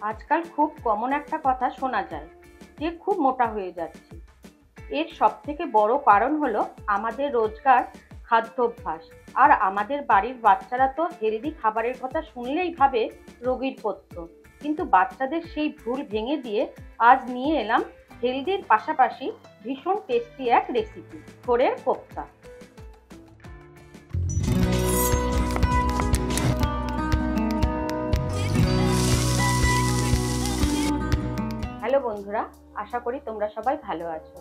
আজকাল খুব কমন একটা কথা শোনা যায় যে খুব মোটা হয়ে যাচ্ছি। এর সবথেকে বড় কারণ হলো আমাদের রোজকার খাদ্যাভ্যাস। আর আমাদের বাড়ির বাচ্চারা তো হেলদি খাবারের কথা শুনলেই ভাবে রোগীর পথ্য। কিন্তু বাচ্চাদের সেই ভুল ভেঙে দিয়ে আজ নিয়ে এলাম হেলদির পাশাপাশি ভীষণ টেস্টি এক রেসিপি, থোড়ের কোপ্তা। হ্যালো বন্ধুরা, আশা করি তোমরা সবাই ভালো আছো।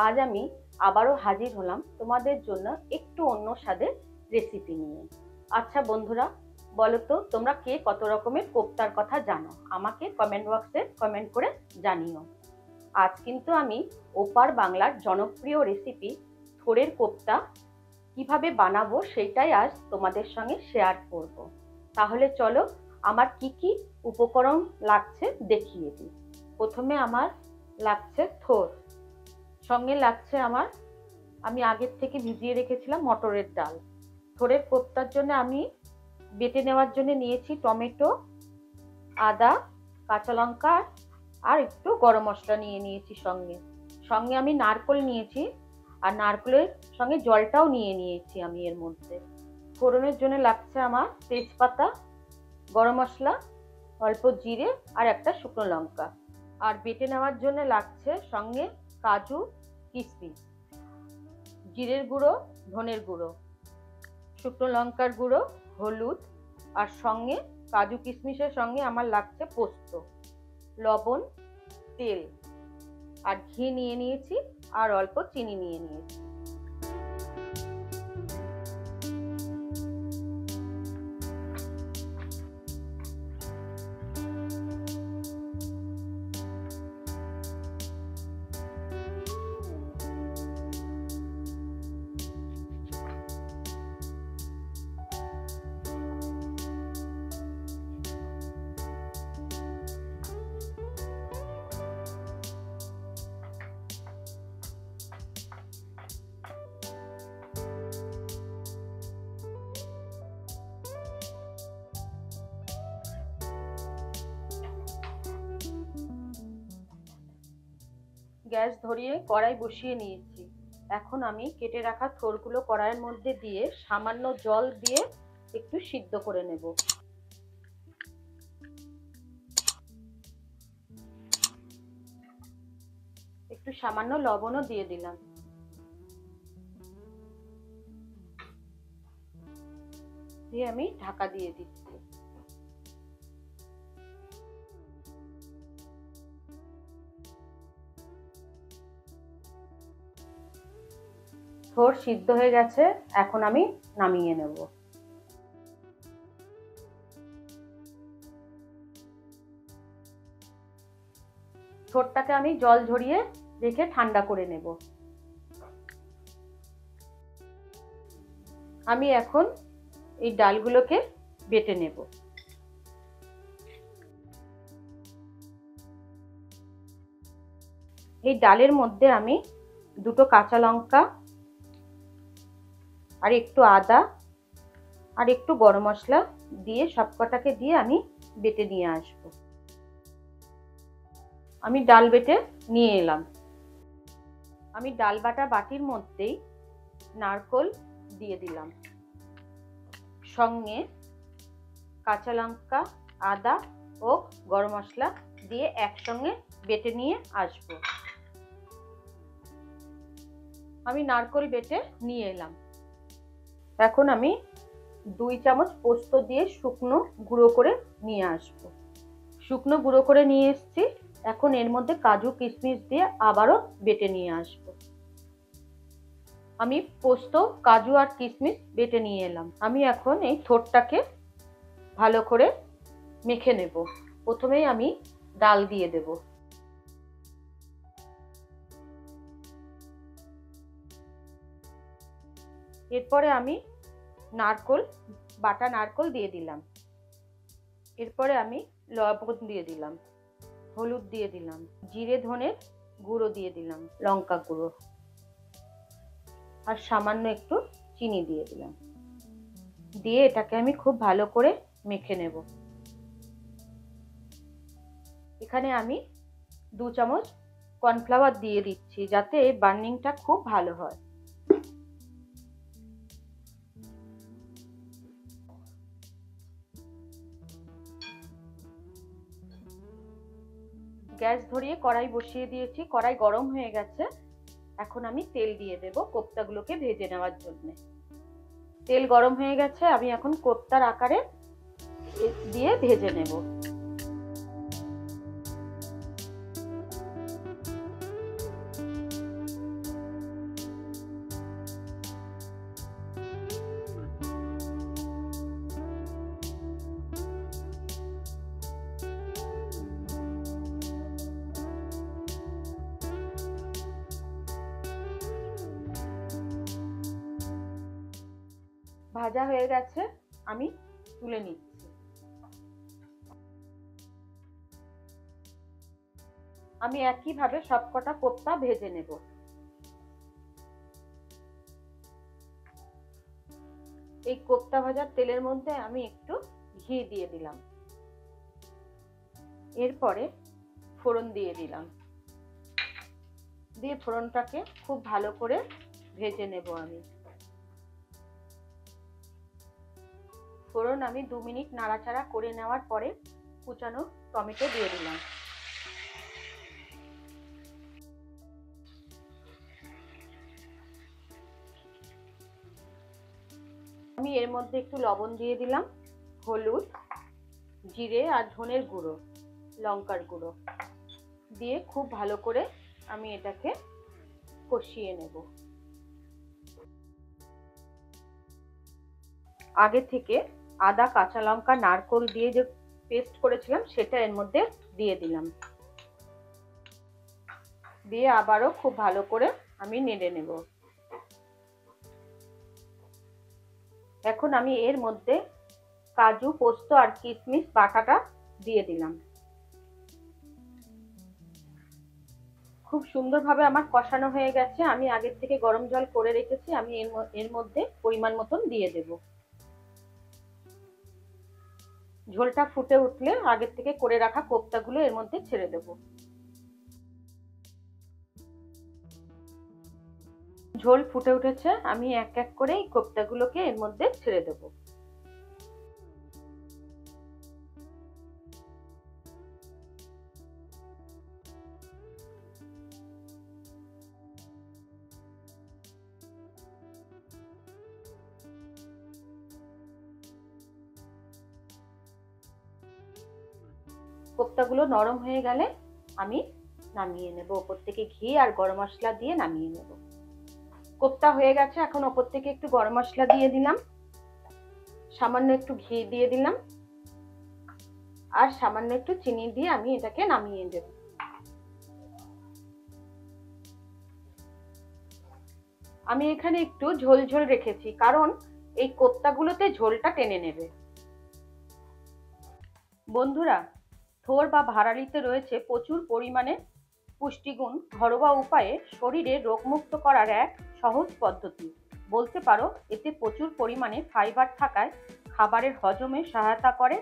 আজ আমি আবারও হাজির হলাম তোমাদের জন্য একটু অন্য স্বাদের রেসিপি নিয়ে। আচ্ছা বন্ধুরা, বলো তো তোমরা কে কত রকমের কোপ্তার কথা জানো? আমাকে কমেন্ট বক্সে কমেন্ট করে জানিও। আজ কিন্তু আমি ওপার বাংলার জনপ্রিয় রেসিপি থোড়ের কোপ্তা কিভাবে বানাবো সেইটাই আজ তোমাদের সঙ্গে শেয়ার করব। তাহলে চলো আমার কি কি উপকরণ লাগছে দেখিয়ে দিই। প্রথমে আমার লাগছে থোড়, সঙ্গে লাগছে আমি আগের থেকে ভিজিয়ে রেখেছিলাম মটরের ডাল। থোড়ের কোপ্তার জন্য আমি বেটে নেওয়ার জন্য নিয়েছি টমেটো, আদা, কাঁচা লঙ্কা আর একটু গরম মশলা নিয়ে নিয়েছি। সঙ্গে সঙ্গে আমি নারকেল নিয়েছি, আর নারকেলের সঙ্গে জলটাও নিয়ে নিয়েছি আমি এর মধ্যে। ফোড়নের জন্য লাগছে আমার তেজপাতা, গরম মশলা, অল্প জিরে আর একটা শুকনো লঙ্কা। আর বেটে নেওয়ার জন্য লাগছে সঙ্গে কাজু, কিশমিশ, জিরের গুঁড়ো, ধনের গুঁড়ো, শুকনো লঙ্কার গুঁড়ো, হলুদ, আর সঙ্গে কাজু কিশমিশের সঙ্গে আমার লাগছে পোস্ত, লবণ, তেল আর ঘি নিয়ে নিয়েছি, আর অল্প চিনি নিয়ে নিয়েছি। গ্যাস ধরিয়ে কড়াই বসিয়ে নিয়েছি। এখন আমি কেটে রাখা থোড়গুলো কড়াইয়ের মধ্যে দিয়ে সামান্য জল দিয়ে একটু সিদ্ধ করে নেব। একটু সামান্য লবণও দিয়ে দিলাম। দিয়ে আমি ঢাকা দিয়ে দিচ্ছি। থোড় সিদ্ধ হয়ে গেছে, এখন আমি নামিয়ে নেব। থোড়টাকে আমি জল ঝরিয়ে রেখে ঠান্ডা করে নেব। আমি এখন এই ডালগুলোকে বেটে নেব। এই ডালের মধ্যে আমি দুটো কাঁচা লঙ্কা আর একটু আদা আর একটু গরম মশলা দিয়ে সবকটাকে দিয়ে আমি বেটে নিয়ে আসব। আমি ডাল বেটে নিয়ে এলাম। আমি ডাল বাটা বাটির মধ্যেই নারকেল দিয়ে দিলাম, সঙ্গে কাঁচা লঙ্কা, আদা ও গরম মশলা দিয়ে একসঙ্গে বেটে নিয়ে আসব। আমি নারকেল বেটে নিয়ে এলাম। এখন আমি 2 চামচ পোস্ত দিয়ে শুকনো গুঁড়ো করে নিয়ে আসব। শুকনো গুঁড়ো করে নিয়ে এসেছি। এখন এর মধ্যে কাজু কিশমিশ দিয়ে আবারও বেটে নিয়ে আসব। আমি পোস্ত, কাজু আর কিশমিশ বেটে নিয়ে এলাম। আমি এখন এই থোড়টাকে ভালো করে মেখে নেব। প্রথমেই আমি ডাল দিয়ে দেব। এরপরে আমি বাটা নারকেল দিয়ে দিলাম। এরপরে আমি লবণ দিয়ে দিলাম, হলুদ দিয়ে দিলাম, জিরে ধনের গুঁড়ো দিয়ে দিলাম, লঙ্কা গুঁড়ো আর সামান্য একটু চিনি দিয়ে দিলাম। দিয়ে এটাকে আমি খুব ভালো করে মেখে নেব। এখানে আমি 2 চামচ কর্নফ্লাওয়ার দিয়ে দিচ্ছি যাতে বার্নিংটা খুব ভালো হয়। গ্যাস ধরিয়ে কড়াই বসিয়ে দিয়েছি, কড়াই গরম হয়ে গেছে। এখন আমি তেল দিয়ে দেব কোপ্তাগুলোকে ভেজে নেওয়ার জন্য। তেল গরম হয়ে গেছে, আমি এখন কোপ্তার আকারে দিয়ে ভেজে নেব। ভাজা হয়ে গেছে, আমি তুলে নিচ্ছি। আমি একইভাবে সবকটা কোপ্তা ভেজে নেব। এই কোপ্তা ভাজার তেলের মধ্যে আমি একটু ঘি দিয়ে দিলাম, এরপরে ফোড়ন দিয়ে দিলাম, দিয়ে ফোড়নটাকে খুব ভালো করে ভেজে নেব। আমি ফোড়ন 2 মিনিট নাড়াচাড়া করে নেওয়ার পরে কুচানো টমেটো দিয়ে দিলাম। আমি এর মধ্যে একটু লবণ দিয়ে দিলাম, হলুদ, জিরে আর ধনের গুঁড়ো, লঙ্কার গুঁড়ো দিয়ে খুব ভালো করে আমি এটাকে কষিয়ে নেব। আগে থেকে আদা, কাঁচা লঙ্কা, নারকেল দিয়ে যে পেস্ট করেছিলাম সেটা এর মধ্যে দিয়ে দিলাম, দিয়ে আবারও খুব ভালো করে আমি নেড়ে নেব। এখন আমি এর মধ্যে কাজু, পোস্ত আর কিশমিশ বাটাটা দিয়ে দিলাম। খুব সুন্দরভাবে আমার কষানো হয়ে গেছে। আমি আগের থেকে গরম জল করে রেখেছি, আমি এর মধ্যে পরিমাণ মতন দিয়ে দেব। ঝোলটা ফুটে উঠলে আগের থেকে করে রাখা কোপ্তাগুলো এর মধ্যে ছেড়ে দেব। ঝোল ফুটে উঠেছে, আমি এক এক করে এই কোপ্তাগুলোকে এর মধ্যে ছেড়ে দেব। কোপ্তাগুলো নরম হয়ে গেলে আমি নামিয়ে নেব। ওপর থেকে ঘি আর গরম মশলা দিয়ে নামিয়ে নেব। কোপ্তা হয়ে গেছে, এখন ওপর থেকে একটু গরম মশলা দিয়ে দিলাম, সামান্য একটু ঘি দিয়ে দিলাম আর সামান্য একটু চিনি দিয়ে আমি এটাকে নামিয়ে দেব। আমি এখানে একটু ঝোল ঝোল রেখেছি কারণ এই কোপ্তাগুলোতে ঝোলটা টেনে নেবে। বন্ধুরা, থোর বা ভাঁড়ালিতে রয়েছে প্রচুর পরিমাণে পুষ্টিগুণ। ঘরোয়া উপায়ে শরীরে রোগমুক্ত করার এক সহজ পদ্ধতি বলতে পারো। এতে প্রচুর পরিমাণে ফাইবার থাকায় খাবারের হজমে সহায়তা করে,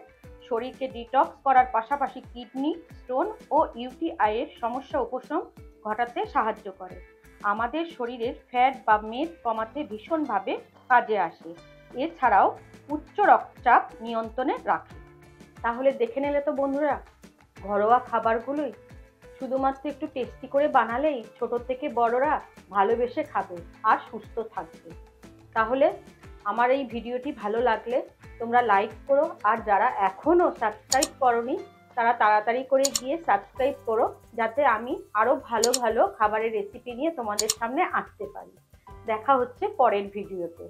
শরীরকে ডিটক্স করার পাশাপাশি কিডনি স্টোন ও ইউটিআই এর সমস্যা উপশম ঘটাতে সাহায্য করে। আমাদের শরীরের ফ্যাট বা মেদ কমাতে ভীষণভাবে কাজে আসে। এছাড়াও উচ্চ রক্তচাপ নিয়ন্ত্রণে রাখে। তাহলে দেখে নিলে তো বন্ধুরা, ঘরোয়া খাবারগুলোই শুধুমাত্র একটু টেস্টি করে বানালেই ছোট থেকে বড়রা ভালোবেসে খাবে আর সুস্থ থাকবে। তাহলে আমার এই ভিডিওটি ভালো লাগলে তোমরা লাইক করো, আর যারা এখনো সাবস্ক্রাইব করোনি তারা তাড়াতাড়ি করে গিয়ে সাবস্ক্রাইব করো, যাতে আমি আরো ভালো ভালো খাবারের রেসিপি নিয়ে তোমাদের সামনে আসতে পারি। দেখা হচ্ছে পরের ভিডিওতে।